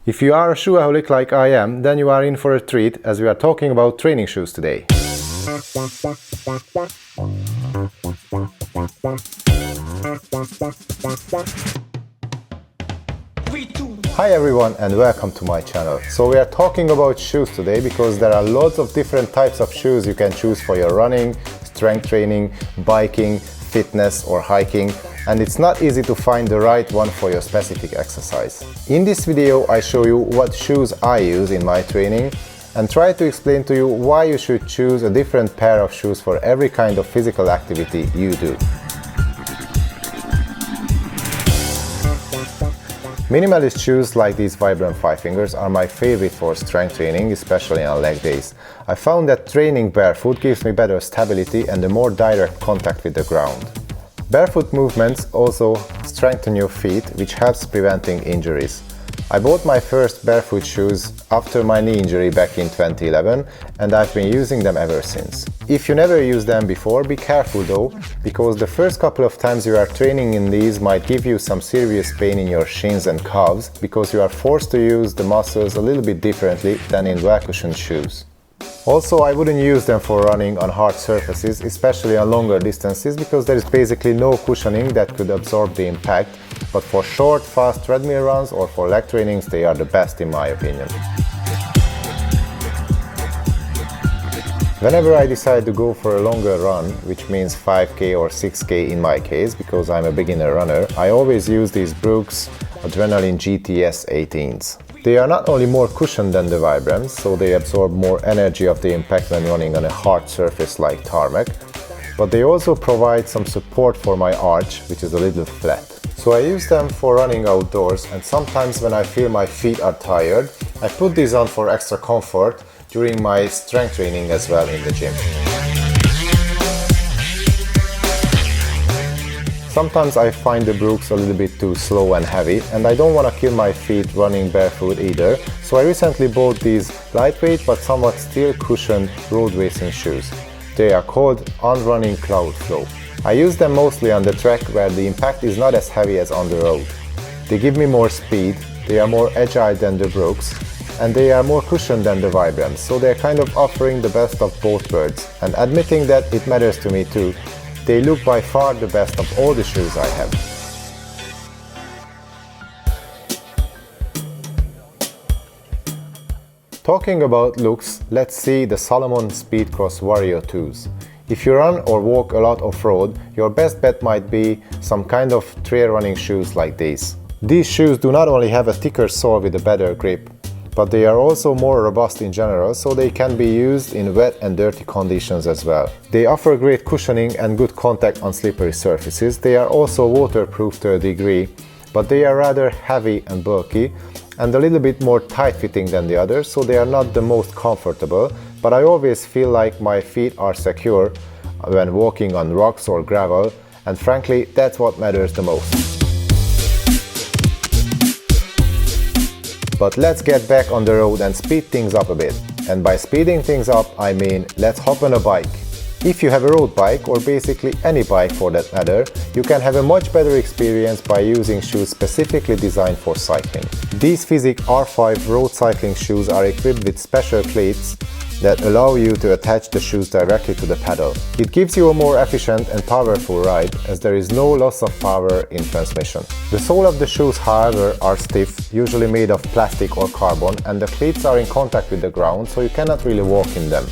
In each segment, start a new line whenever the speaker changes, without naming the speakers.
If you are a shoeaholic like I am, then you are in for a treat as we are talking about training shoes today. Hi everyone and welcome to my channel. So we are talking about shoes today because there are lots of different types of shoes you can choose for your running, strength training, biking, fitness or hiking, and it's not easy to find the right one for your specific exercise. In this video I show you what shoes I use in my training and try to explain to you why you should choose a different pair of shoes for every kind of physical activity you do. Minimalist shoes like these Vibram 5 Fingers are my favorite for strength training, especially on leg days. I found that training barefoot gives me better stability and a more direct contact with the ground. Barefoot movements also strengthen your feet, which helps preventing injuries. I bought my first barefoot shoes after my knee injury back in 2011 and I've been using them ever since. If you never used them before, be careful though, because the first couple of times you are training in these might give you some serious pain in your shins and calves because you are forced to use the muscles a little bit differently than in well-cushioned shoes. Also, I wouldn't use them for running on hard surfaces, especially on longer distances, because there is basically no cushioning that could absorb the impact, but for short, fast treadmill runs or for leg trainings, they are the best in my opinion. Whenever I decide to go for a longer run, which means 5K or 6K in my case, because I'm a beginner runner, I always use these Brooks Adrenaline GTS 18s. They are not only more cushioned than the Vibrams, so they absorb more energy of the impact when running on a hard surface like tarmac, but they also provide some support for my arch, which is a little flat. So I use them for running outdoors, and sometimes when I feel my feet are tired, I put these on for extra comfort during my strength training as well in the gym. Sometimes I find the Brooks a little bit too slow and heavy, and I don't want to kill my feet running barefoot either, so I recently bought these lightweight but somewhat still cushioned road racing shoes. They are called On Running Cloud Flow. I use them mostly on the track where the impact is not as heavy as on the road. They give me more speed, they are more agile than the Brooks, and they are more cushioned than the Vibrams, so they're kind of offering the best of both worlds. And admitting that it matters to me too, they look by far the best of all the shoes I have. Talking about looks, let's see the Salomon Speedcross Warrior 2s. If you run or walk a lot off-road, your best bet might be some kind of trail running shoes like these. These shoes do not only have a thicker sole with a better grip, but they are also more robust in general, so they can be used in wet and dirty conditions as well. They offer great cushioning and good contact on slippery surfaces. They are also waterproof to a degree, but they are rather heavy and bulky and a little bit more tight-fitting than the others, so they are not the most comfortable, but I always feel like my feet are secure when walking on rocks or gravel, and frankly, that's what matters the most. But let's get back on the road and speed things up a bit. And by speeding things up, I mean let's hop on a bike. If you have a road bike, or basically any bike for that matter, you can have a much better experience by using shoes specifically designed for cycling. These Physic R5 road cycling shoes are equipped with special cleats that allow you to attach the shoes directly to the pedal. It gives you a more efficient and powerful ride, as there is no loss of power in transmission. The sole of the shoes, however, are stiff, usually made of plastic or carbon, and the cleats are in contact with the ground, so you cannot really walk in them.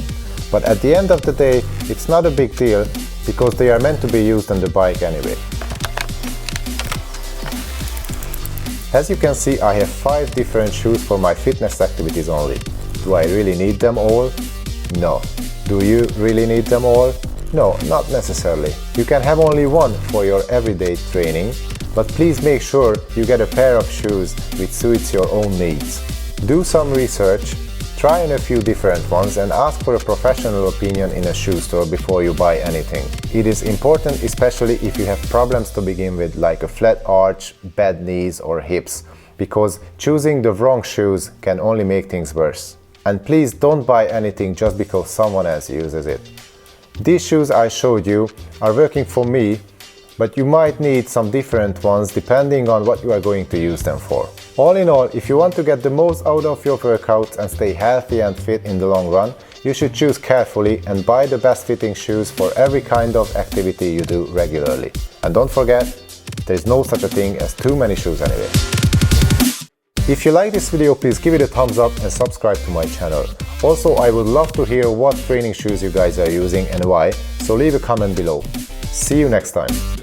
But at the end of the day, it's not a big deal, because they are meant to be used on the bike anyway. As you can see, I have 5 different shoes for my fitness activities only. Do I really need them all? No. Do you really need them all? No, not necessarily. You can have only one for your everyday training, but please make sure you get a pair of shoes which suits your own needs. Do some research, try on a few different ones and ask for a professional opinion in a shoe store before you buy anything. It is important, especially if you have problems to begin with, like a flat arch, bad knees or hips, because choosing the wrong shoes can only make things worse. And please don't buy anything just because someone else uses it. These shoes I showed you are working for me but you might need some different ones depending on what you are going to use them for. All in all, if you want to get the most out of your workouts and stay healthy and fit in the long run, you should choose carefully and buy the best fitting shoes for every kind of activity you do regularly. And don't forget, there is no such a thing as too many shoes anyway. If you like this video, please give it a thumbs up and subscribe to my channel. Also, I would love to hear what training shoes you guys are using and why, so leave a comment below. See you next time.